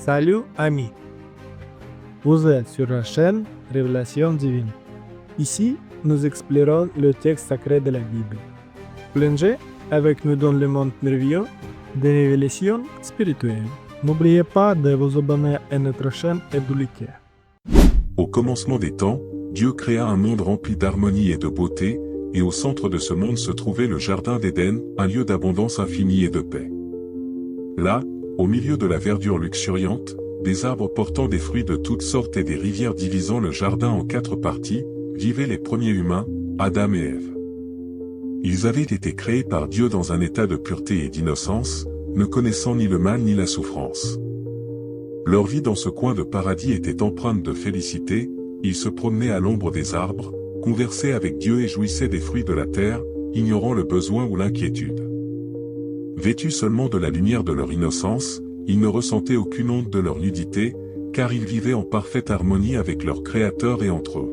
Salut amis, vous êtes sur la chaîne Révélation divine. Ici, nous explorons le texte sacré de la Bible. Plongez avec nous dans le monde merveilleux des révélations spirituelles. N'oubliez pas de vous abonner à notre chaîne Édulique. Au commencement des temps, Dieu créa un monde rempli d'harmonie et de beauté, et au centre de ce monde se trouvait le Jardin d'Éden, un lieu d'abondance infinie et de paix. Là, au milieu de la verdure luxuriante, des arbres portant des fruits de toutes sortes et des rivières divisant le jardin en 4 parties, vivaient les premiers humains, Adam et Ève. Ils avaient été créés par Dieu dans un état de pureté et d'innocence, ne connaissant ni le mal ni la souffrance. Leur vie dans ce coin de paradis était empreinte de félicité, ils se promenaient à l'ombre des arbres, conversaient avec Dieu et jouissaient des fruits de la terre, ignorant le besoin ou l'inquiétude. Vêtus seulement de la lumière de leur innocence, ils ne ressentaient aucune honte de leur nudité, car ils vivaient en parfaite harmonie avec leur Créateur et entre eux.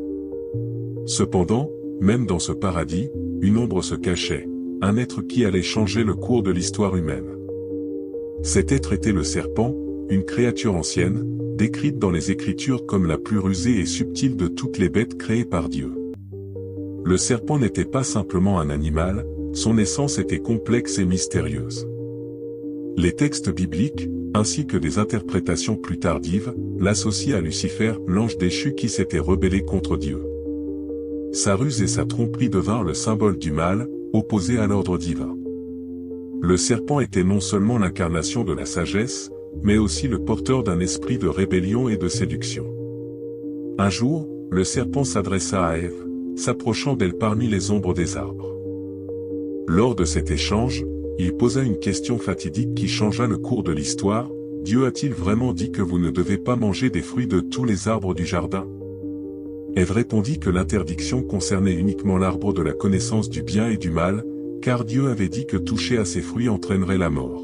Cependant, même dans ce paradis, une ombre se cachait, un être qui allait changer le cours de l'histoire humaine. Cet être était le serpent, une créature ancienne, décrite dans les Écritures comme la plus rusée et subtile de toutes les bêtes créées par Dieu. Le serpent n'était pas simplement un animal, son essence était complexe et mystérieuse. Les textes bibliques, ainsi que des interprétations plus tardives, l'associent à Lucifer, l'ange déchu qui s'était rebellé contre Dieu. Sa ruse et sa tromperie devinrent le symbole du mal, opposé à l'ordre divin. Le serpent était non seulement l'incarnation de la sagesse, mais aussi le porteur d'un esprit de rébellion et de séduction. Un jour, le serpent s'adressa à Ève, s'approchant d'elle parmi les ombres des arbres. Lors de cet échange, il posa une question fatidique qui changea le cours de l'histoire. Dieu a-t-il vraiment dit que vous ne devez pas manger des fruits de tous les arbres du jardin? Ève répondit que l'interdiction concernait uniquement l'arbre de la connaissance du bien et du mal, car Dieu avait dit que toucher à ces fruits entraînerait la mort.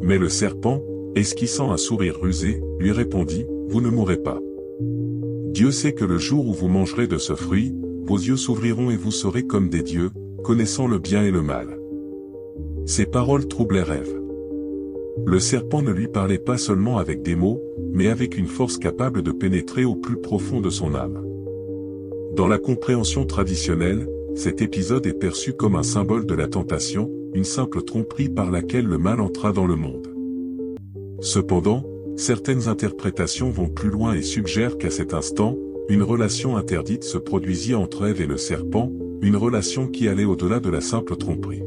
Mais le serpent, esquissant un sourire rusé, lui répondit, vous ne mourrez pas. Dieu sait que le jour où vous mangerez de ce fruit, vos yeux s'ouvriront et vous serez comme des dieux, connaissant le bien et le mal. Ces paroles troublèrent Ève. Le serpent ne lui parlait pas seulement avec des mots, mais avec une force capable de pénétrer au plus profond de son âme. Dans la compréhension traditionnelle, cet épisode est perçu comme un symbole de la tentation, une simple tromperie par laquelle le mal entra dans le monde. Cependant, certaines interprétations vont plus loin et suggèrent qu'à cet instant, une relation interdite se produisit entre Ève et le serpent, une relation qui allait au-delà de la simple tromperie.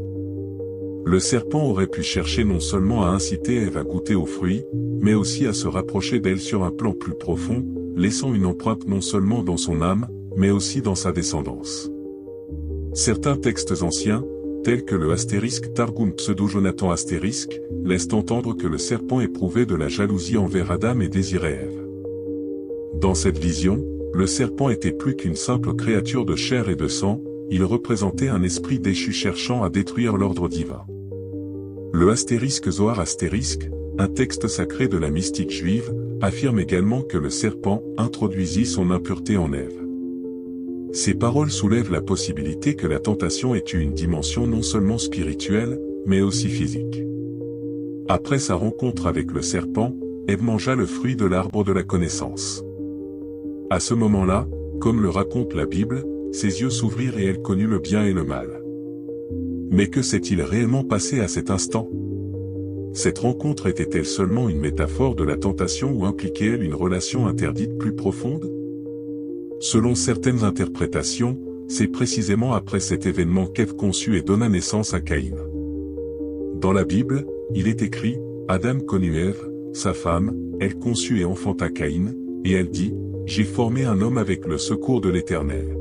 Le serpent aurait pu chercher non seulement à inciter Ève à goûter aux fruits, mais aussi à se rapprocher d'elle sur un plan plus profond, laissant une empreinte non seulement dans son âme, mais aussi dans sa descendance. Certains textes anciens, tels que le * Targum pseudo-Jonathan *, laissent entendre que le serpent éprouvait de la jalousie envers Adam et désirait Ève. Dans cette vision, le serpent était plus qu'une simple créature de chair et de sang, il représentait un esprit déchu cherchant à détruire l'ordre divin. Le * Zohar *, un texte sacré de la mystique juive, affirme également que le serpent introduisit son impureté en Ève. Ces paroles soulèvent la possibilité que la tentation ait eu une dimension non seulement spirituelle, mais aussi physique. Après sa rencontre avec le serpent, Ève mangea le fruit de l'arbre de la connaissance. À ce moment-là, comme le raconte la Bible, ses yeux s'ouvrirent et elle connut le bien et le mal. Mais que s'est-il réellement passé à cet instant? Cette rencontre était-elle seulement une métaphore de la tentation ou impliquait-elle une relation interdite plus profonde? Selon certaines interprétations, c'est précisément après cet événement qu'Ève conçut et donna naissance à Caïn. Dans la Bible, il est écrit, Adam connut Ève, sa femme, elle conçut et enfanta Caïn, et elle dit, j'ai formé un homme avec le secours de l'Éternel.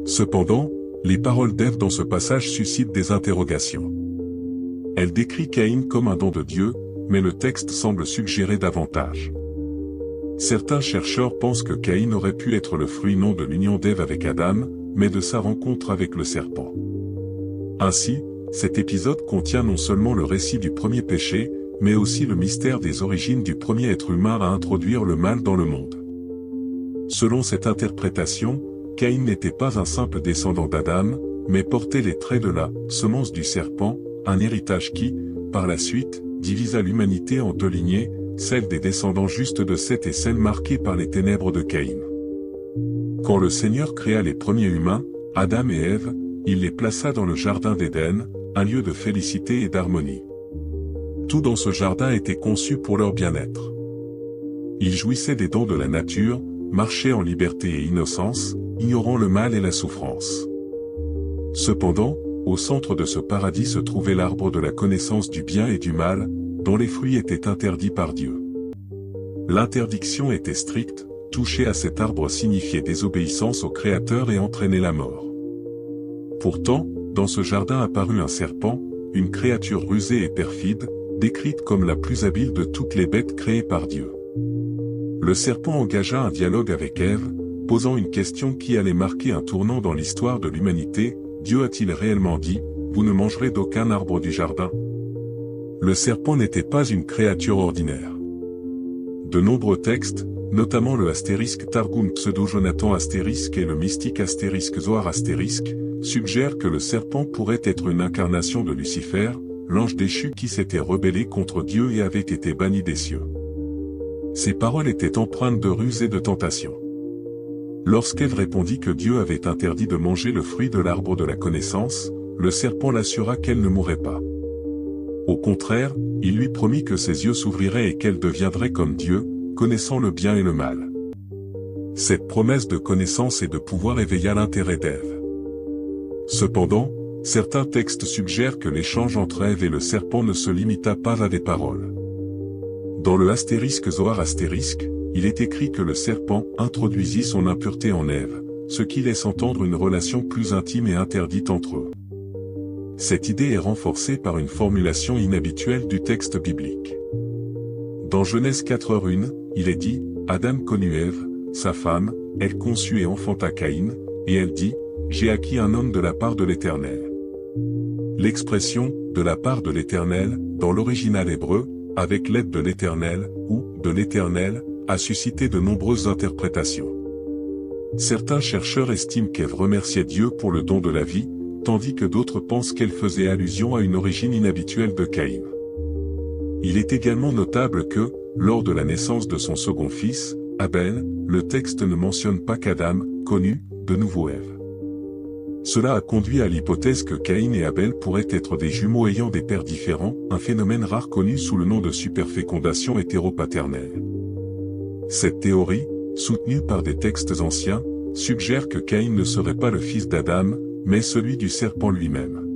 Cependant, les paroles d'Ève dans ce passage suscitent des interrogations. Elle décrit Caïn comme un don de Dieu, mais le texte semble suggérer davantage. Certains chercheurs pensent que Caïn aurait pu être le fruit non de l'union d'Ève avec Adam, mais de sa rencontre avec le serpent. Ainsi, cet épisode contient non seulement le récit du premier péché, mais aussi le mystère des origines du premier être humain à introduire le mal dans le monde. Selon cette interprétation, Caïn n'était pas un simple descendant d'Adam, mais portait les traits de la semence du serpent, un héritage qui, par la suite, divisa l'humanité en 2 lignées, celle des descendants justes de Seth et celle marquée par les ténèbres de Caïn. Quand le Seigneur créa les premiers humains, Adam et Ève, il les plaça dans le jardin d'Éden, un lieu de félicité et d'harmonie. Tout dans ce jardin était conçu pour leur bien-être. Ils jouissaient des dons de la nature, marchaient en liberté et innocence, ignorant le mal et la souffrance. Cependant, au centre de ce paradis se trouvait l'arbre de la connaissance du bien et du mal, dont les fruits étaient interdits par Dieu. L'interdiction était stricte, toucher à cet arbre signifiait désobéissance au Créateur et entraîner la mort. Pourtant, dans ce jardin apparut un serpent, une créature rusée et perfide, décrite comme la plus habile de toutes les bêtes créées par Dieu. Le serpent engagea un dialogue avec Ève, posant une question qui allait marquer un tournant dans l'histoire de l'humanité. Dieu a-t-il réellement dit, « Vous ne mangerez d'aucun arbre du jardin » ? Le serpent n'était pas une créature ordinaire. De nombreux textes, notamment le astérisque Targum Pseudo-Jonathan astérisque et le mystique astérisque Zohar astérisque, suggèrent que le serpent pourrait être une incarnation de Lucifer, l'ange déchu qui s'était rebellé contre Dieu et avait été banni des cieux. Ces paroles étaient empreintes de ruse et de tentation. Lorsqu'Ève répondit que Dieu avait interdit de manger le fruit de l'arbre de la connaissance, le serpent l'assura qu'elle ne mourrait pas. Au contraire, il lui promit que ses yeux s'ouvriraient et qu'elle deviendrait comme Dieu, connaissant le bien et le mal. Cette promesse de connaissance et de pouvoir éveilla l'intérêt d'Ève. Cependant, certains textes suggèrent que l'échange entre Ève et le serpent ne se limita pas à des paroles. Dans le astérisque Zohar astérisque, il est écrit que le serpent introduisit son impureté en Ève, ce qui laisse entendre une relation plus intime et interdite entre eux. Cette idée est renforcée par une formulation inhabituelle du texte biblique. Dans Genèse 4:1, il est dit, Adam connut Ève, sa femme, elle conçut et enfanta Caïn, et elle dit, j'ai acquis un homme de la part de l'Éternel. L'expression « de la part de l'Éternel » dans l'original hébreu, avec l'aide de l'Éternel, ou de l'Éternel, a suscité de nombreuses interprétations. Certains chercheurs estiment qu'Ève remerciait Dieu pour le don de la vie, tandis que d'autres pensent qu'elle faisait allusion à une origine inhabituelle de Caïn. Il est également notable que, lors de la naissance de son second fils, Abel, le texte ne mentionne pas qu'Adam connut de nouveau Ève. Cela a conduit à l'hypothèse que Caïn et Abel pourraient être des jumeaux ayant des pères différents, un phénomène rare connu sous le nom de superfécondation hétéropaternelle. Cette théorie, soutenue par des textes anciens, suggère que Caïn ne serait pas le fils d'Adam, mais celui du serpent lui-même.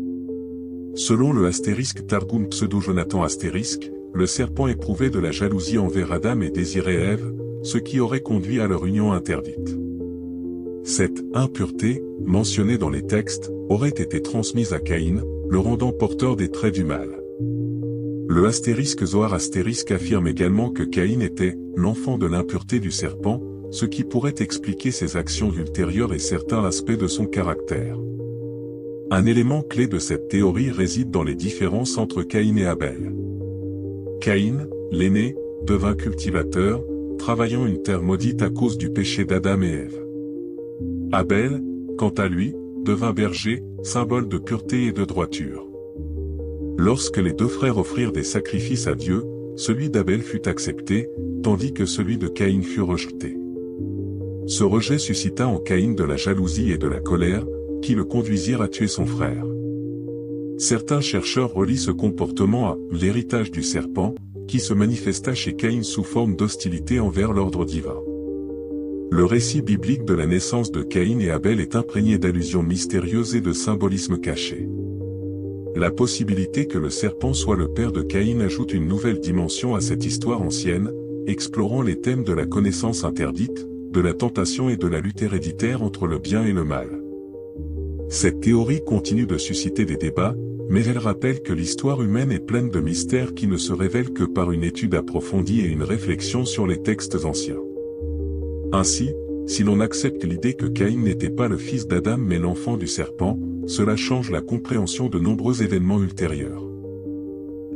Selon le astérisque Targum Pseudo-Jonathan astérisque, le serpent éprouvait de la jalousie envers Adam et désirait Ève, ce qui aurait conduit à leur union interdite. Cette impureté, mentionnée dans les textes, aurait été transmise à Caïn, le rendant porteur des traits du mal. Le astérisque Zohar astérisque affirme également que Caïn était l'enfant de l'impureté du serpent, ce qui pourrait expliquer ses actions ultérieures et certains aspects de son caractère. Un élément clé de cette théorie réside dans les différences entre Caïn et Abel. Caïn, l'aîné, devint cultivateur, travaillant une terre maudite à cause du péché d'Adam et Ève. Abel, quant à lui, devint berger, symbole de pureté et de droiture. Lorsque les deux frères offrirent des sacrifices à Dieu, celui d'Abel fut accepté, tandis que celui de Caïn fut rejeté. Ce rejet suscita en Caïn de la jalousie et de la colère, qui le conduisirent à tuer son frère. Certains chercheurs relient ce comportement à « l'héritage du serpent », qui se manifesta chez Caïn sous forme d'hostilité envers l'ordre divin. Le récit biblique de la naissance de Caïn et Abel est imprégné d'allusions mystérieuses et de symbolismes cachés. La possibilité que le serpent soit le père de Caïn ajoute une nouvelle dimension à cette histoire ancienne, explorant les thèmes de la connaissance interdite, de la tentation et de la lutte héréditaire entre le bien et le mal. Cette théorie continue de susciter des débats, mais elle rappelle que l'histoire humaine est pleine de mystères qui ne se révèlent que par une étude approfondie et une réflexion sur les textes anciens. Ainsi, si l'on accepte l'idée que Caïn n'était pas le fils d'Adam mais l'enfant du serpent, cela change la compréhension de nombreux événements ultérieurs.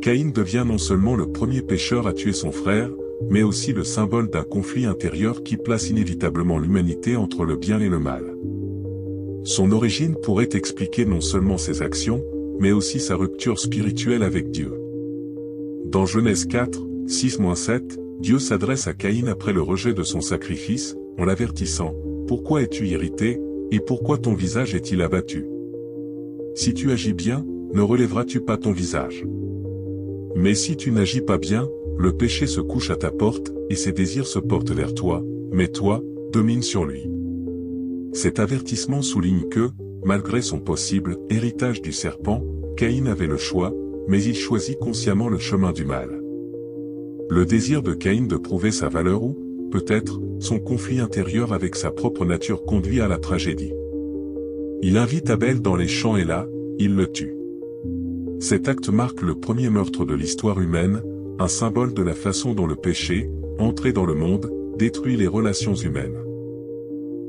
Caïn devient non seulement le premier pécheur à tuer son frère, mais aussi le symbole d'un conflit intérieur qui place inévitablement l'humanité entre le bien et le mal. Son origine pourrait expliquer non seulement ses actions, mais aussi sa rupture spirituelle avec Dieu. Dans Genèse 4, 6-7, Dieu s'adresse à Caïn après le rejet de son sacrifice, en l'avertissant, « Pourquoi es-tu irrité, et pourquoi ton visage est-il abattu? Si tu agis bien, ne relèveras-tu pas ton visage? Mais si tu n'agis pas bien, le péché se couche à ta porte, et ses désirs se portent vers toi, mais toi, domine sur lui. » Cet avertissement souligne que, malgré son possible héritage du serpent, Caïn avait le choix, mais il choisit consciemment le chemin du mal. Le désir de Caïn de prouver sa valeur ou, peut-être, son conflit intérieur avec sa propre nature conduit à la tragédie. Il invite Abel dans les champs et là, il le tue. Cet acte marque le premier meurtre de l'histoire humaine, un symbole de la façon dont le péché, entré dans le monde, détruit les relations humaines.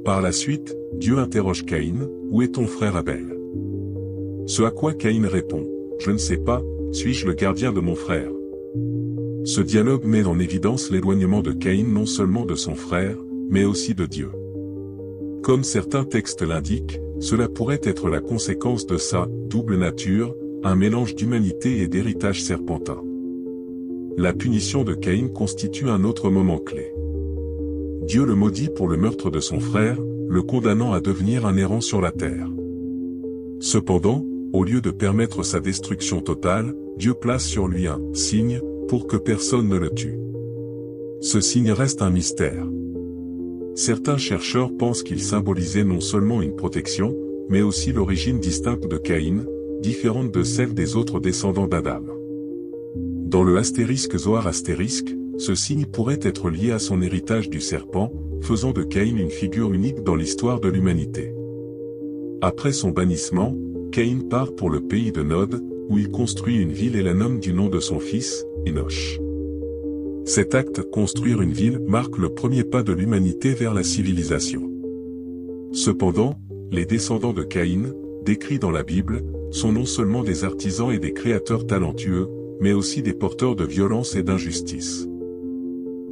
Par la suite, Dieu interroge Caïn, « Où est ton frère Abel ?» Ce à quoi Caïn répond, « Je ne sais pas, suis-je le gardien de mon frère ?» Ce dialogue met en évidence l'éloignement de Caïn non seulement de son frère, mais aussi de Dieu. Comme certains textes l'indiquent, cela pourrait être la conséquence de sa double nature, un mélange d'humanité et d'héritage serpentin. La punition de Caïn constitue un autre moment clé. Dieu le maudit pour le meurtre de son frère, le condamnant à devenir un errant sur la terre. Cependant, au lieu de permettre sa destruction totale, Dieu place sur lui un signe, pour que personne ne le tue. Ce signe reste un mystère. Certains chercheurs pensent qu'il symbolisait non seulement une protection, mais aussi l'origine distincte de Caïn, différente de celle des autres descendants d'Adam. Dans le astérisque Zohar astérisque, ce signe pourrait être lié à son héritage du serpent, faisant de Caïn une figure unique dans l'histoire de l'humanité. Après son bannissement, Caïn part pour le pays de Nod, où il construit une ville et la nomme du nom de son fils, Enoch. Cet acte, construire une ville, marque le premier pas de l'humanité vers la civilisation. Cependant, les descendants de Caïn, décrits dans la Bible, sont non seulement des artisans et des créateurs talentueux, mais aussi des porteurs de violence et d'injustice.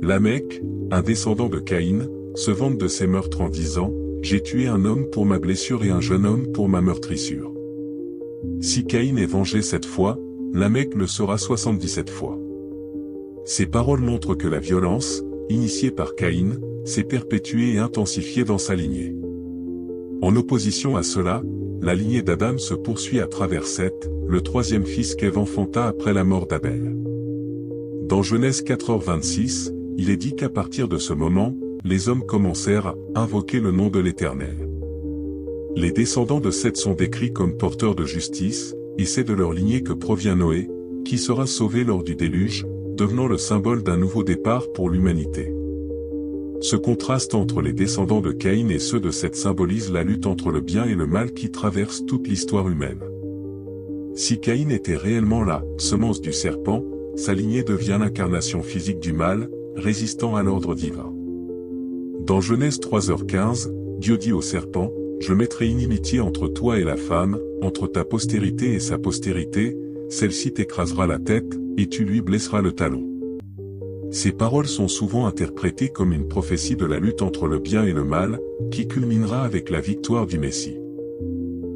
Lamech, un descendant de Caïn, se vante de ses meurtres en disant « J'ai tué un homme pour ma blessure et un jeune homme pour ma meurtrissure. » Si Caïn est vengé cette fois, Lamech le sera 77 fois. Ces paroles montrent que la violence, initiée par Caïn, s'est perpétuée et intensifiée dans sa lignée. En opposition à cela, la lignée d'Adam se poursuit à travers Seth, le troisième fils qu'Ève enfanta après la mort d'Abel. Dans Genèse 4h26, il est dit qu'à partir de ce moment, les hommes commencèrent à invoquer le nom de l'Éternel. Les descendants de Seth sont décrits comme porteurs de justice, et c'est de leur lignée que provient Noé, qui sera sauvé lors du déluge, devenant le symbole d'un nouveau départ pour l'humanité. Ce contraste entre les descendants de Caïn et ceux de Seth symbolise la lutte entre le bien et le mal qui traverse toute l'histoire humaine. Si Caïn était réellement la semence du serpent, sa lignée devient l'incarnation physique du mal, résistant à l'ordre divin. Dans Genèse 3h15, Dieu dit au serpent, « Je mettrai inimitié entre toi et la femme, entre ta postérité et sa postérité, celle-ci t'écrasera la tête, et tu lui blesseras le talon. » Ces paroles sont souvent interprétées comme une prophétie de la lutte entre le bien et le mal, qui culminera avec la victoire du Messie.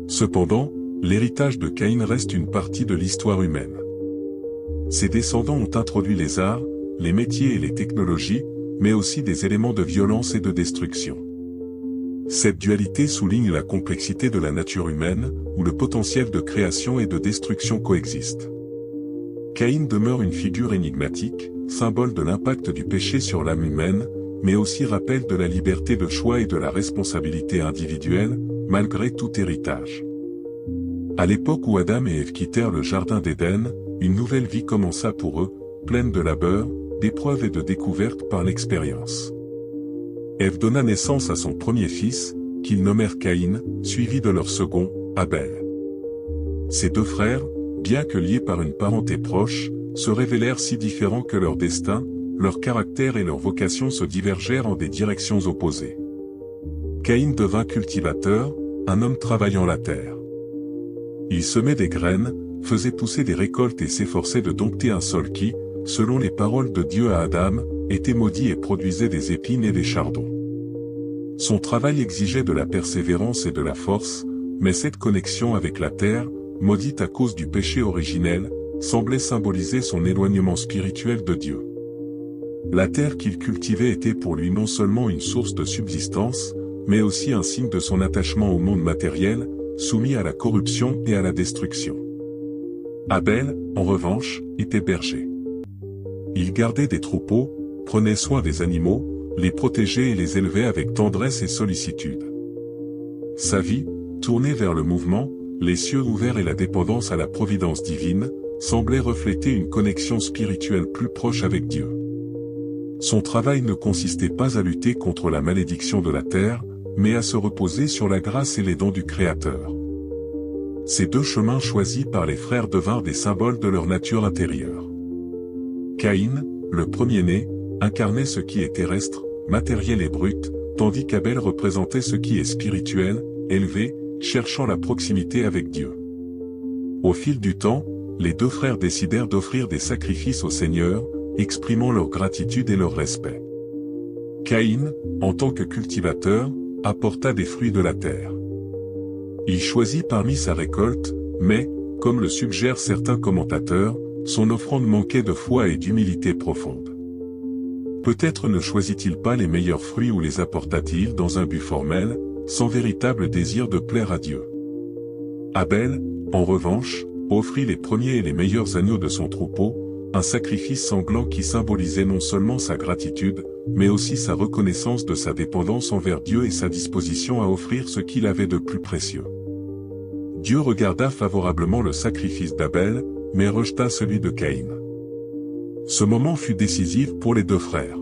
Cependant, l'héritage de Caïn reste une partie de l'histoire humaine. Ses descendants ont introduit les arts, les métiers et les technologies, mais aussi des éléments de violence et de destruction. Cette dualité souligne la complexité de la nature humaine, où le potentiel de création et de destruction coexistent. Caïn demeure une figure énigmatique, symbole de l'impact du péché sur l'âme humaine, mais aussi rappel de la liberté de choix et de la responsabilité individuelle, malgré tout héritage. À l'époque où Adam et Ève quittèrent le jardin d'Éden, une nouvelle vie commença pour eux, pleine de labeur, d'épreuves et de découvertes par l'expérience. Ève donna naissance à son premier fils, qu'ils nommèrent Caïn, suivi de leur second, Abel. Ces deux frères, bien que liés par une parenté proche, se révélèrent si différents que leur destin, leur caractère et leur vocation se divergèrent en des directions opposées. Caïn devint cultivateur, un homme travaillant la terre. Il semait des graines, faisait pousser des récoltes et s'efforçait de dompter un sol qui, selon les paroles de Dieu à Adam, était maudit et produisait des épines et des chardons. Son travail exigeait de la persévérance et de la force, mais cette connexion avec la terre, maudite à cause du péché originel, semblait symboliser son éloignement spirituel de Dieu. La terre qu'il cultivait était pour lui non seulement une source de subsistance, mais aussi un signe de son attachement au monde matériel, soumis à la corruption et à la destruction. Abel, en revanche, était berger. Il gardait des troupeaux, prenait soin des animaux, les protégeait et les élevait avec tendresse et sollicitude. Sa vie, tournée vers le mouvement, les cieux ouverts et la dépendance à la providence divine, semblait refléter une connexion spirituelle plus proche avec Dieu. Son travail ne consistait pas à lutter contre la malédiction de la terre, mais à se reposer sur la grâce et les dons du Créateur. Ces deux chemins choisis par les frères devinrent des symboles de leur nature intérieure. Caïn, le premier-né, incarnait ce qui est terrestre, matériel et brut, tandis qu'Abel représentait ce qui est spirituel, élevé, cherchant la proximité avec Dieu. Au fil du temps, les deux frères décidèrent d'offrir des sacrifices au Seigneur, exprimant leur gratitude et leur respect. Caïn, en tant que cultivateur, apporta des fruits de la terre. Il choisit parmi sa récolte, mais, comme le suggèrent certains commentateurs, son offrande manquait de foi et d'humilité profonde. Peut-être ne choisit-il pas les meilleurs fruits ou les apporta-t-il dans un but formel, sans véritable désir de plaire à Dieu. Abel, en revanche, offrit les premiers et les meilleurs agneaux de son troupeau, un sacrifice sanglant qui symbolisait non seulement sa gratitude, mais aussi sa reconnaissance de sa dépendance envers Dieu et sa disposition à offrir ce qu'il avait de plus précieux. Dieu regarda favorablement le sacrifice d'Abel, mais rejeta celui de Caïn. Ce moment fut décisif pour les deux frères.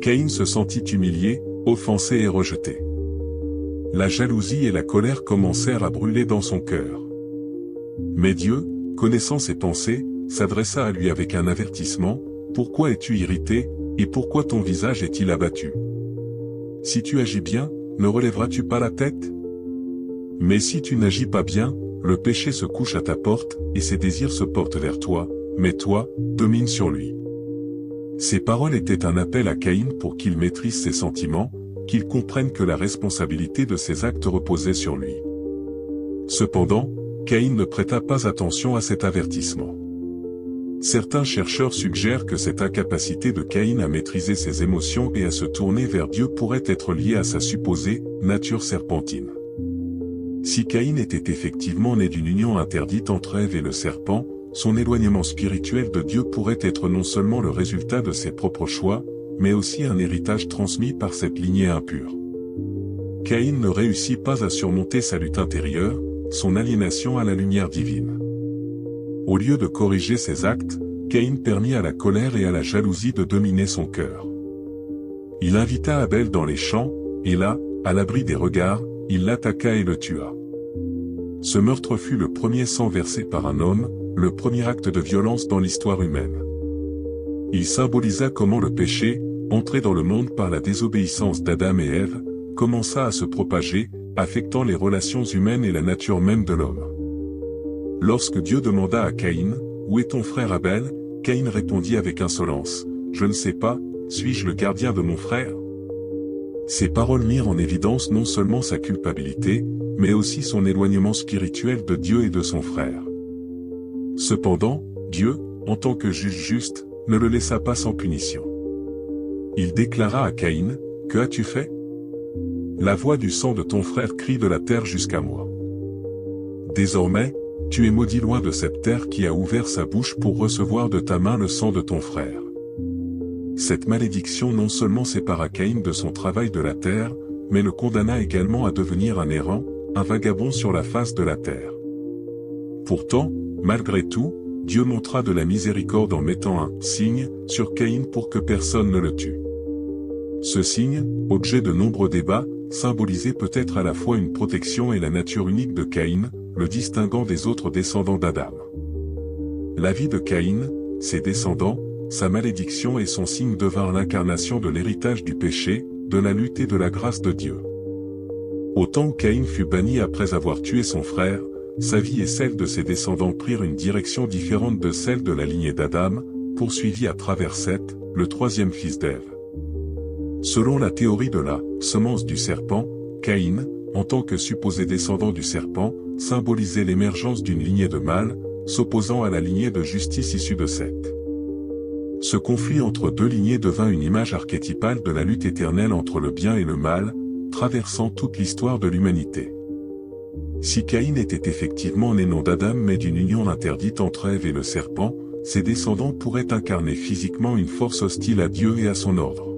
Caïn se sentit humilié, offensé et rejeté. La jalousie et la colère commencèrent à brûler dans son cœur. Mais Dieu, connaissant ses pensées, s'adressa à lui avec un avertissement, « Pourquoi es-tu irrité, et pourquoi ton visage est-il abattu? Si tu agis bien, ne relèveras-tu pas la tête? Mais si tu n'agis pas bien, le péché se couche à ta porte, et ses désirs se portent vers toi, mais toi, domine sur lui. » Ces paroles étaient un appel à Caïn pour qu'il maîtrise ses sentiments, qu'il comprenne que la responsabilité de ses actes reposait sur lui. Cependant, Caïn ne prêta pas attention à cet avertissement. Certains chercheurs suggèrent que cette incapacité de Caïn à maîtriser ses émotions et à se tourner vers Dieu pourrait être liée à sa supposée nature serpentine. Si Caïn était effectivement né d'une union interdite entre Ève et le serpent, son éloignement spirituel de Dieu pourrait être non seulement le résultat de ses propres choix, mais aussi un héritage transmis par cette lignée impure. Caïn ne réussit pas à surmonter sa lutte intérieure, son aliénation à la lumière divine. Au lieu de corriger ses actes, Caïn permit à la colère et à la jalousie de dominer son cœur. Il invita Abel dans les champs, et là, à l'abri des regards, il l'attaqua et le tua. Ce meurtre fut le premier sang versé par un homme, le premier acte de violence dans l'histoire humaine. Il symbolisa comment le péché, entré dans le monde par la désobéissance d'Adam et Ève, commença à se propager, affectant les relations humaines et la nature même de l'homme. Lorsque Dieu demanda à Caïn, « Où est ton frère Abel ?» Caïn répondit avec insolence, « Je ne sais pas, suis-je le gardien de mon frère ?» Ces paroles mirent en évidence non seulement sa culpabilité, mais aussi son éloignement spirituel de Dieu et de son frère. Cependant, Dieu, en tant que juge juste, ne le laissa pas sans punition. Il déclara à Caïn, « Que as-tu fait ? La voix du sang de ton frère crie de la terre jusqu'à moi. Désormais, tu es maudit loin de cette terre qui a ouvert sa bouche pour recevoir de ta main le sang de ton frère. » Cette malédiction non seulement sépara Caïn de son travail de la terre, mais le condamna également à devenir un errant, un vagabond sur la face de la terre. Pourtant, malgré tout, Dieu montra de la miséricorde en mettant un « signe » sur Caïn pour que personne ne le tue. Ce signe, objet de nombreux débats, symbolisait peut-être à la fois une protection et la nature unique de Caïn, le distinguant des autres descendants d'Adam. La vie de Caïn, ses descendants, sa malédiction et son signe devinrent l'incarnation de l'héritage du péché, de la lutte et de la grâce de Dieu. Au temps où Caïn fut banni après avoir tué son frère, sa vie et celle de ses descendants prirent une direction différente de celle de la lignée d'Adam, poursuivie à travers Seth, le troisième fils d'Ève. Selon la théorie de la semence du serpent, Caïn, en tant que supposé descendant du serpent, symbolisait l'émergence d'une lignée de mâle, s'opposant à la lignée de justice issue de Seth. ce conflit entre deux lignées devint une image archétypale de la lutte éternelle entre le bien et le mal, traversant toute l'histoire de l'humanité. Si Caïn était effectivement né non d'Adam mais d'une union interdite entre Ève et le serpent, ses descendants pourraient incarner physiquement une force hostile à Dieu et à son ordre.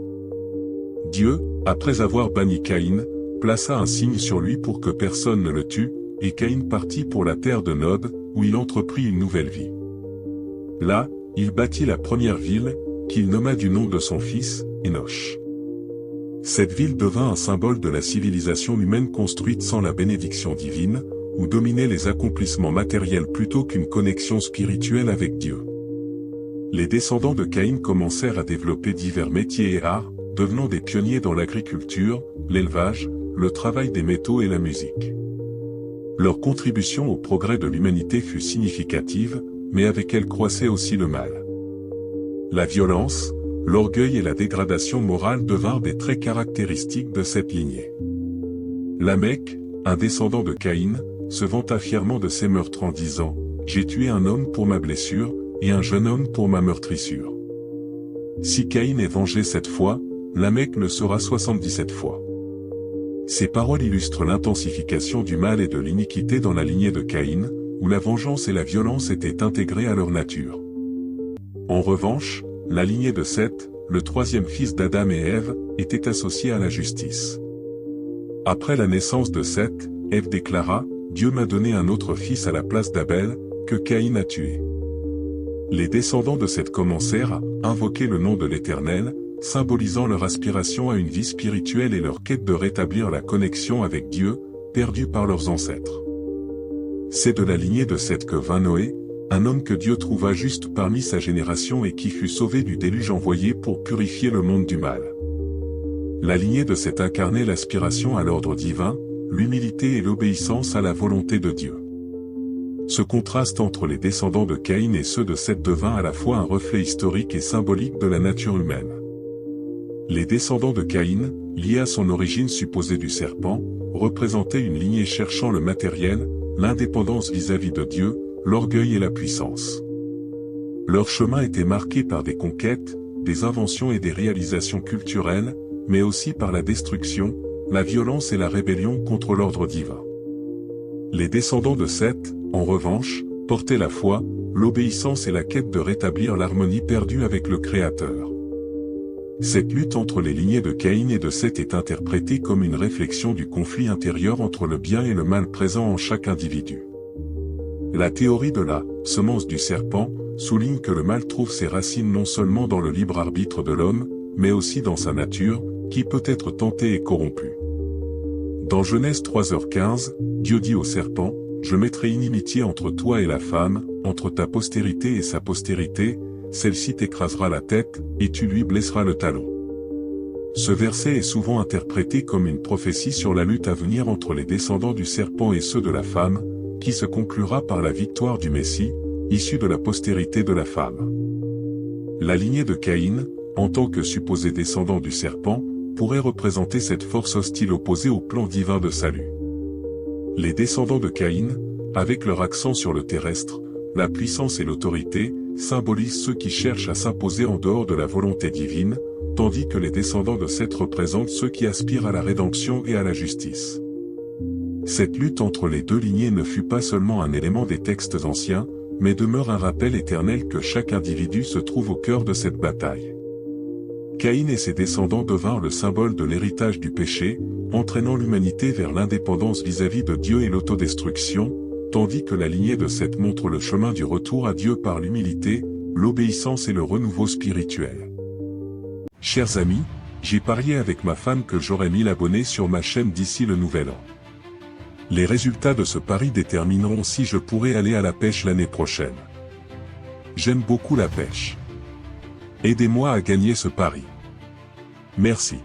Dieu, après avoir banni Caïn, plaça un signe sur lui pour que personne ne le tue, et Caïn partit pour la terre de Nod, où il entreprit une nouvelle vie. Là, il bâtit la première ville, qu'il nomma du nom de son fils, Énoch. Cette ville devint un symbole de la civilisation humaine construite sans la bénédiction divine, où dominaient les accomplissements matériels plutôt qu'une connexion spirituelle avec Dieu. Les descendants de Caïn commencèrent à développer divers métiers et arts, devenant des pionniers dans l'agriculture, l'élevage, le travail des métaux et la musique. Leur contribution au progrès de l'humanité fut significative, mais avec elle croissait aussi le mal. La violence, l'orgueil et la dégradation morale devinrent des traits caractéristiques de cette lignée. Lamech, un descendant de Caïn, se vanta fièrement de ses meurtres en disant « J'ai tué un homme pour ma blessure, et un jeune homme pour ma meurtrissure. » Si Caïn est vengé 7 fois, Lamech le sera 77 fois. Ces paroles illustrent l'intensification du mal et de l'iniquité dans la lignée de Caïn, où la vengeance et la violence étaient intégrées à leur nature. En revanche, la lignée de Seth, le troisième fils d'Adam et Ève, était associée à la justice. Après la naissance de Seth, Ève déclara « Dieu m'a donné un autre fils à la place d'Abel, que Caïn a tué. » Les descendants de Seth commencèrent à invoquer le nom de l'Éternel, symbolisant leur aspiration à une vie spirituelle et leur quête de rétablir la connexion avec Dieu, perdue par leurs ancêtres. C'est de la lignée de Seth que vint Noé, un homme que Dieu trouva juste parmi sa génération et qui fut sauvé du déluge envoyé pour purifier le monde du mal. La lignée de Seth incarnait l'aspiration à l'ordre divin, l'humilité et l'obéissance à la volonté de Dieu. Ce contraste entre les descendants de Caïn et ceux de Seth devint à la fois un reflet historique et symbolique de la nature humaine. Les descendants de Caïn, liés à son origine supposée du serpent, représentaient une lignée cherchant le matériel, l'indépendance vis-à-vis de Dieu, l'orgueil et la puissance. Leur chemin était marqué par des conquêtes, des inventions et des réalisations culturelles, mais aussi par la destruction, la violence et la rébellion contre l'ordre divin. Les descendants de Seth, en revanche, portaient la foi, l'obéissance et la quête de rétablir l'harmonie perdue avec le Créateur. Cette lutte entre les lignées de Caïn et de Seth est interprétée comme une réflexion du conflit intérieur entre le bien et le mal présent en chaque individu. La théorie de la semence du serpent souligne que le mal trouve ses racines non seulement dans le libre arbitre de l'homme, mais aussi dans sa nature, qui peut être tentée et corrompue. Dans Genèse 3h15, Dieu dit au serpent, « Je mettrai inimitié entre toi et la femme, entre ta postérité et sa postérité, celle-ci t'écrasera la tête, et tu lui blesseras le talon. » Ce verset est souvent interprété comme une prophétie sur la lutte à venir entre les descendants du serpent et ceux de la femme, qui se conclura par la victoire du Messie, issu de la postérité de la femme. La lignée de Caïn, en tant que supposé descendant du serpent, pourrait représenter cette force hostile opposée au plan divin de salut. Les descendants de Caïn, avec leur accent sur le terrestre, la puissance et l'autorité, symbolisent ceux qui cherchent à s'imposer en dehors de la volonté divine, tandis que les descendants de Seth représentent ceux qui aspirent à la rédemption et à la justice. Cette lutte entre les deux lignées ne fut pas seulement un élément des textes anciens, mais demeure un rappel éternel que chaque individu se trouve au cœur de cette bataille. Caïn et ses descendants devinrent le symbole de l'héritage du péché, entraînant l'humanité vers l'indépendance vis-à-vis de Dieu et l'autodestruction, tandis que la lignée de Seth montre le chemin du retour à Dieu par l'humilité, l'obéissance et le renouveau spirituel. Chers amis, j'ai parié avec ma femme que j'aurais 1000 abonnés sur ma chaîne d'ici le nouvel an. Les résultats de ce pari détermineront si je pourrai aller à la pêche l'année prochaine. J'aime beaucoup la pêche. Aidez-moi à gagner ce pari. Merci.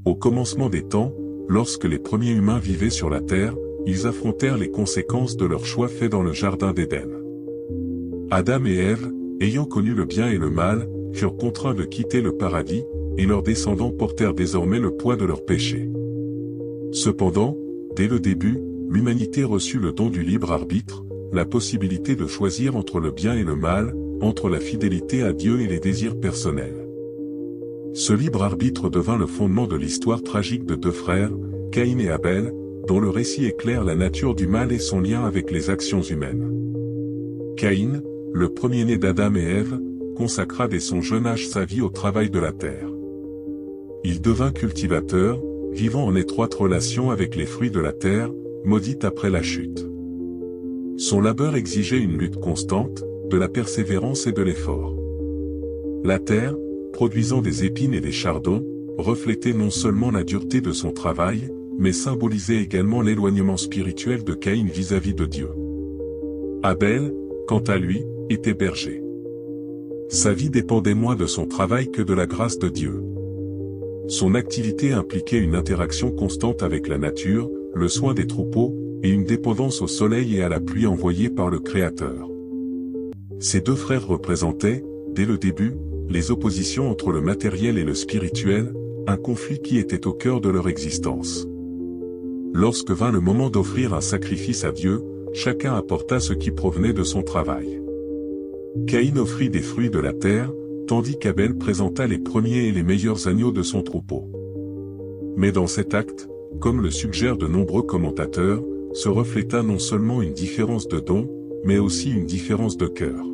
Au commencement des temps, lorsque les premiers humains vivaient sur la terre, ils affrontèrent les conséquences de leurs choix faits dans le jardin d'Éden. Adam et Ève, ayant connu le bien et le mal, furent contraints de quitter le paradis, et leurs descendants portèrent désormais le poids de leurs péchés. Cependant, dès le début, l'humanité reçut le don du libre arbitre, la possibilité de choisir entre le bien et le mal, entre la fidélité à Dieu et les désirs personnels. Ce libre arbitre devint le fondement de l'histoire tragique de deux frères, Caïn et Abel, dont le récit éclaire la nature du mal et son lien avec les actions humaines. Caïn, le premier-né d'Adam et Ève, consacra dès son jeune âge sa vie au travail de la terre. Il devint cultivateur, vivant en étroite relation avec les fruits de la terre, maudite après la chute. Son labeur exigeait une lutte constante, de la persévérance et de l'effort. La terre, produisant des épines et des chardons, reflétait non seulement la dureté de son travail, mais symbolisait également l'éloignement spirituel de Caïn vis-à-vis de Dieu. Abel, quant à lui, était berger. Sa vie dépendait moins de son travail que de la grâce de Dieu. Son activité impliquait une interaction constante avec la nature, le soin des troupeaux, et une dépendance au soleil et à la pluie envoyée par le Créateur. Ces deux frères représentaient, dès le début, les oppositions entre le matériel et le spirituel, un conflit qui était au cœur de leur existence. Lorsque vint le moment d'offrir un sacrifice à Dieu, chacun apporta ce qui provenait de son travail. Caïn offrit des fruits de la terre, tandis qu'Abel présenta les premiers et les meilleurs agneaux de son troupeau. Mais dans cet acte, comme le suggèrent de nombreux commentateurs, se refléta non seulement une différence de dons, mais aussi une différence de cœur.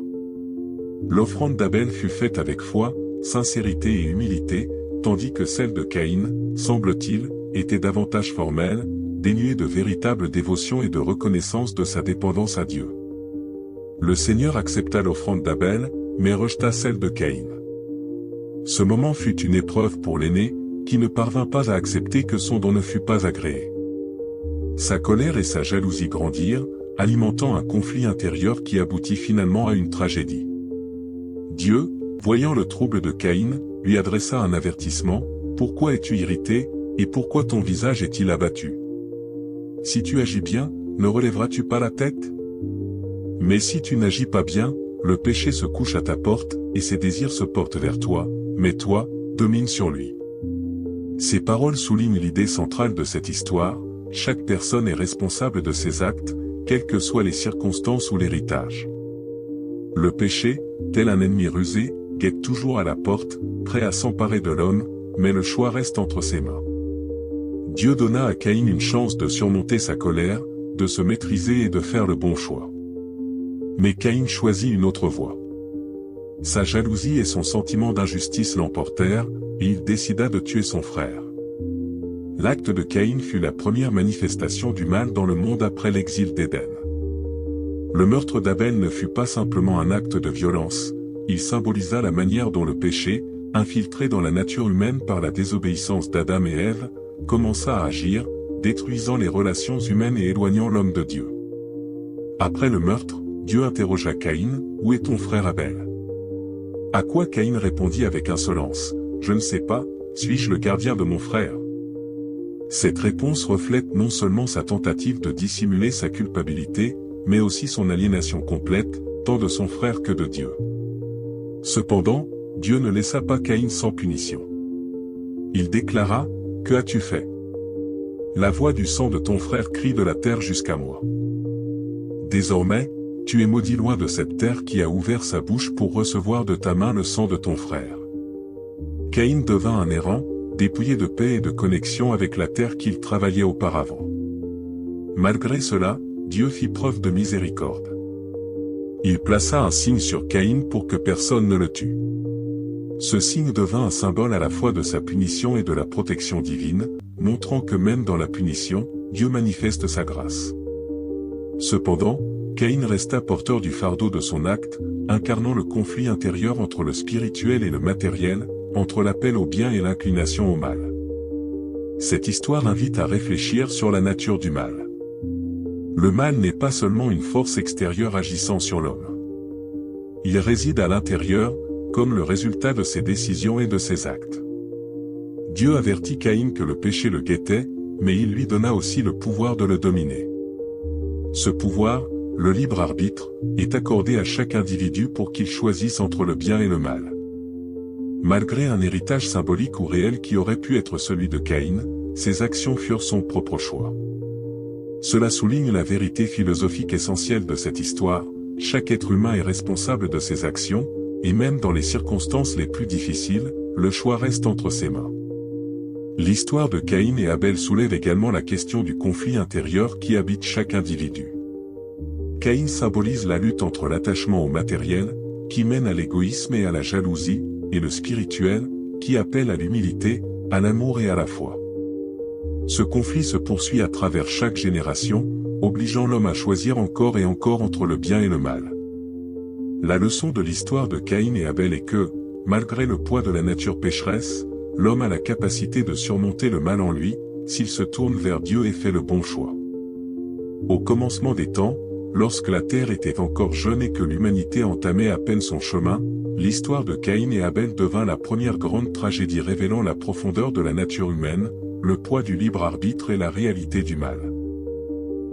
L'offrande d'Abel fut faite avec foi, sincérité et humilité, tandis que celle de Caïn, semble-t-il, était davantage formelle, dénuée de véritable dévotion et de reconnaissance de sa dépendance à Dieu. Le Seigneur accepta l'offrande d'Abel, mais rejeta celle de Caïn. Ce moment fut une épreuve pour l'aîné, qui ne parvint pas à accepter que son don ne fût pas agréé. Sa colère et sa jalousie grandirent, alimentant un conflit intérieur qui aboutit finalement à une tragédie. Dieu, voyant le trouble de Caïn, lui adressa un avertissement, « Pourquoi es-tu irrité, et pourquoi ton visage est-il abattu? Si tu agis bien, ne relèveras-tu pas la tête? Mais si tu n'agis pas bien, le péché se couche à ta porte, et ses désirs se portent vers toi, mais toi, domine sur lui. » Ces paroles soulignent l'idée centrale de cette histoire, chaque personne est responsable de ses actes, quelles que soient les circonstances ou l'héritage. Le péché, tel un ennemi rusé, guette toujours à la porte, prêt à s'emparer de l'homme, mais le choix reste entre ses mains. Dieu donna à Caïn une chance de surmonter sa colère, de se maîtriser et de faire le bon choix. Mais Caïn choisit une autre voie. Sa jalousie et son sentiment d'injustice l'emportèrent, et il décida de tuer son frère. L'acte de Caïn fut la première manifestation du mal dans le monde après l'exil d'Éden. Le meurtre d'Abel ne fut pas simplement un acte de violence, il symbolisa la manière dont le péché, infiltré dans la nature humaine par la désobéissance d'Adam et Ève, commença à agir, détruisant les relations humaines et éloignant l'homme de Dieu. Après le meurtre, Dieu interrogea Caïn, « Où est ton frère Abel ?» À quoi Caïn répondit avec insolence, « Je ne sais pas, suis-je le gardien de mon frère ?» Cette réponse reflète non seulement sa tentative de dissimuler sa culpabilité, mais aussi son aliénation complète, tant de son frère que de Dieu. Cependant, Dieu ne laissa pas Caïn sans punition. Il déclara, « Que as-tu fait? La voix du sang de ton frère crie de la terre jusqu'à moi. Désormais, tu es maudit loin de cette terre qui a ouvert sa bouche pour recevoir de ta main le sang de ton frère. » Caïn devint un errant, dépouillé de paix et de connexion avec la terre qu'il travaillait auparavant. Malgré cela, Dieu fit preuve de miséricorde. Il plaça un signe sur Caïn pour que personne ne le tue. Ce signe devint un symbole à la fois de sa punition et de la protection divine, montrant que même dans la punition, Dieu manifeste sa grâce. Cependant, Caïn resta porteur du fardeau de son acte, incarnant le conflit intérieur entre le spirituel et le matériel, entre l'appel au bien et l'inclination au mal. Cette histoire invite à réfléchir sur la nature du mal. Le mal n'est pas seulement une force extérieure agissant sur l'homme. Il réside à l'intérieur, comme le résultat de ses décisions et de ses actes. Dieu avertit Caïn que le péché le guettait, mais il lui donna aussi le pouvoir de le dominer. Ce pouvoir, le libre arbitre, est accordé à chaque individu pour qu'il choisisse entre le bien et le mal. Malgré un héritage symbolique ou réel qui aurait pu être celui de Caïn, ses actions furent son propre choix. Cela souligne la vérité philosophique essentielle de cette histoire: chaque être humain est responsable de ses actions, et même dans les circonstances les plus difficiles, le choix reste entre ses mains. L'histoire de Caïn et Abel soulève également la question du conflit intérieur qui habite chaque individu. Caïn symbolise la lutte entre l'attachement au matériel, qui mène à l'égoïsme et à la jalousie, et le spirituel, qui appelle à l'humilité, à l'amour et à la foi. Ce conflit se poursuit à travers chaque génération, obligeant l'homme à choisir encore et encore entre le bien et le mal. La leçon de l'histoire de Caïn et Abel est que, malgré le poids de la nature pécheresse, l'homme a la capacité de surmonter le mal en lui, s'il se tourne vers Dieu et fait le bon choix. Au commencement des temps, lorsque la terre était encore jeune et que l'humanité entamait à peine son chemin, l'histoire de Caïn et Abel devint la première grande tragédie révélant la profondeur de la nature humaine, le poids du libre arbitre et la réalité du mal.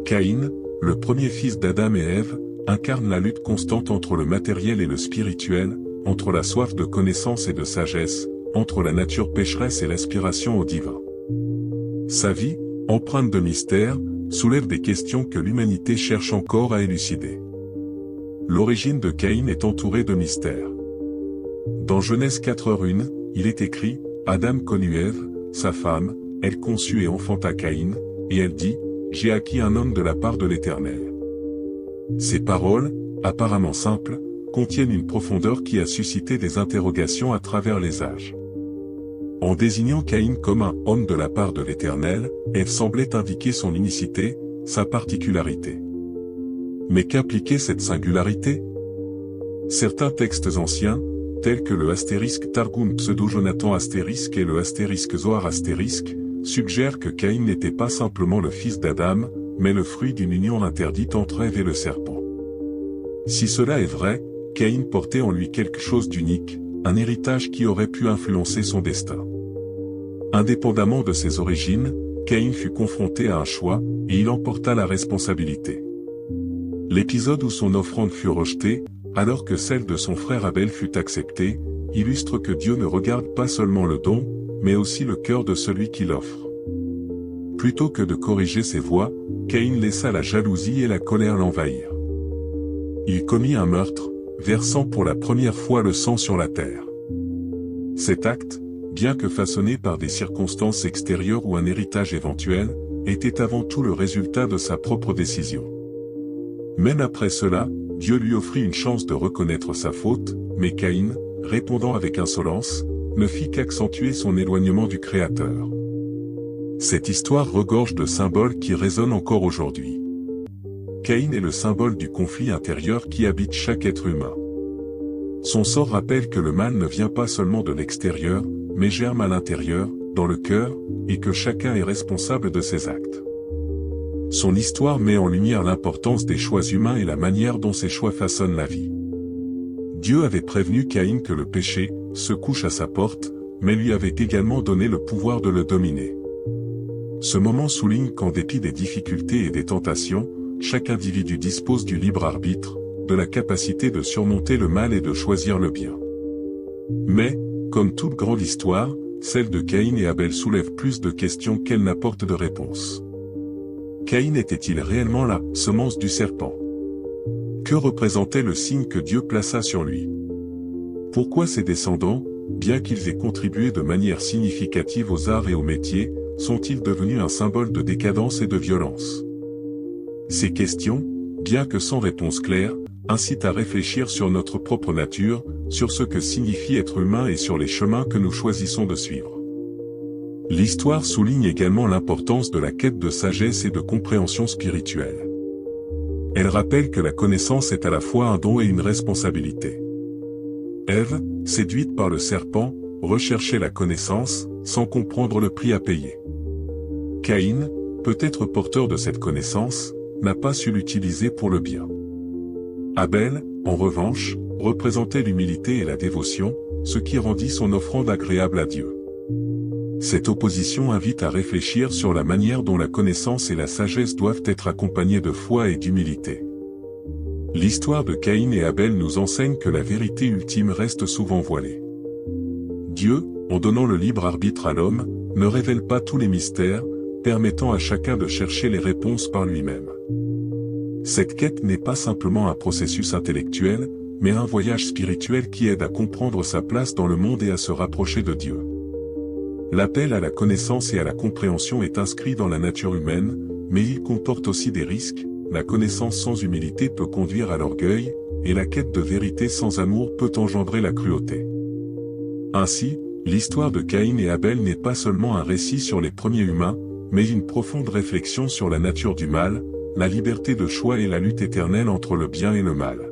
Caïn, le premier fils d'Adam et Ève, incarne la lutte constante entre le matériel et le spirituel, entre la soif de connaissance et de sagesse, entre la nature pécheresse et l'aspiration au divin. Sa vie, empreinte de mystère, soulève des questions que l'humanité cherche encore à élucider. L'origine de Caïn est entourée de mystères. Dans Genèse 4:1, il est écrit: Adam connut Ève, sa femme, elle conçut et enfanta Caïn, et elle dit: J'ai acquis un homme de la part de l'Éternel. Ces paroles, apparemment simples, contiennent une profondeur qui a suscité des interrogations à travers les âges. En désignant Caïn comme un homme de la part de l'Éternel, elle semblait indiquer son unicité, sa particularité. Mais qu'impliquait cette singularité? Certains textes anciens, tels que le * Targum Pseudo-Jonathan * et le * Zohar *, suggèrent que Caïn n'était pas simplement le fils d'Adam, mais le fruit d'une union interdite entre Ève et le serpent. Si cela est vrai, Caïn portait en lui quelque chose d'unique, un héritage qui aurait pu influencer son destin. Indépendamment de ses origines, Caïn fut confronté à un choix, et il emporta la responsabilité. L'épisode où son offrande fut rejetée, alors que celle de son frère Abel fut acceptée, illustre que Dieu ne regarde pas seulement le don, mais aussi le cœur de celui qui l'offre. Plutôt que de corriger ses voies, Caïn laissa la jalousie et la colère l'envahir. Il commit un meurtre, versant pour la première fois le sang sur la terre. Cet acte, bien que façonné par des circonstances extérieures ou un héritage éventuel, était avant tout le résultat de sa propre décision. Même après cela, Dieu lui offrit une chance de reconnaître sa faute, mais Caïn, répondant avec insolence, ne fit qu'accentuer son éloignement du Créateur. Cette histoire regorge de symboles qui résonnent encore aujourd'hui. Caïn est le symbole du conflit intérieur qui habite chaque être humain. Son sort rappelle que le mal ne vient pas seulement de l'extérieur, mais germe à l'intérieur, dans le cœur, et que chacun est responsable de ses actes. Son histoire met en lumière l'importance des choix humains et la manière dont ces choix façonnent la vie. Dieu avait prévenu Caïn que le péché se couche à sa porte, mais lui avait également donné le pouvoir de le dominer. Ce moment souligne qu'en dépit des difficultés et des tentations, chaque individu dispose du libre arbitre, de la capacité de surmonter le mal et de choisir le bien. Mais, comme toute grande histoire, celle de Caïn et Abel soulève plus de questions qu'elle n'apporte de réponses. Caïn était-il réellement la semence du serpent? Que représentait le signe que Dieu plaça sur lui? Pourquoi ses descendants, bien qu'ils aient contribué de manière significative aux arts et aux métiers, sont-ils devenus un symbole de décadence et de violence? Ces questions, bien que sans réponse claire, incitent à réfléchir sur notre propre nature, sur ce que signifie être humain et sur les chemins que nous choisissons de suivre. L'histoire souligne également l'importance de la quête de sagesse et de compréhension spirituelle. Elle rappelle que la connaissance est à la fois un don et une responsabilité. Ève, séduite par le serpent, recherchait la connaissance, sans comprendre le prix à payer. Caïn, peut-être porteur de cette connaissance, n'a pas su l'utiliser pour le bien. Abel, en revanche, représentait l'humilité et la dévotion, ce qui rendit son offrande agréable à Dieu. Cette opposition invite à réfléchir sur la manière dont la connaissance et la sagesse doivent être accompagnées de foi et d'humilité. L'histoire de Caïn et Abel nous enseigne que la vérité ultime reste souvent voilée. Dieu, en donnant le libre arbitre à l'homme, ne révèle pas tous les mystères, permettant à chacun de chercher les réponses par lui-même. Cette quête n'est pas simplement un processus intellectuel, mais un voyage spirituel qui aide à comprendre sa place dans le monde et à se rapprocher de Dieu. L'appel à la connaissance et à la compréhension est inscrit dans la nature humaine, mais il comporte aussi des risques. La connaissance sans humilité peut conduire à l'orgueil, et la quête de vérité sans amour peut engendrer la cruauté. Ainsi, l'histoire de Caïn et Abel n'est pas seulement un récit sur les premiers humains, mais une profonde réflexion sur la nature du mal, la liberté de choix et la lutte éternelle entre le bien et le mal.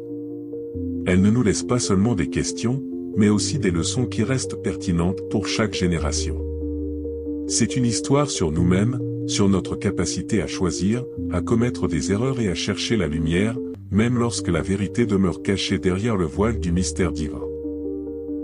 Elle ne nous laisse pas seulement des questions, mais aussi des leçons qui restent pertinentes pour chaque génération. C'est une histoire sur nous-mêmes, sur notre capacité à choisir, à commettre des erreurs et à chercher la lumière, même lorsque la vérité demeure cachée derrière le voile du mystère divin.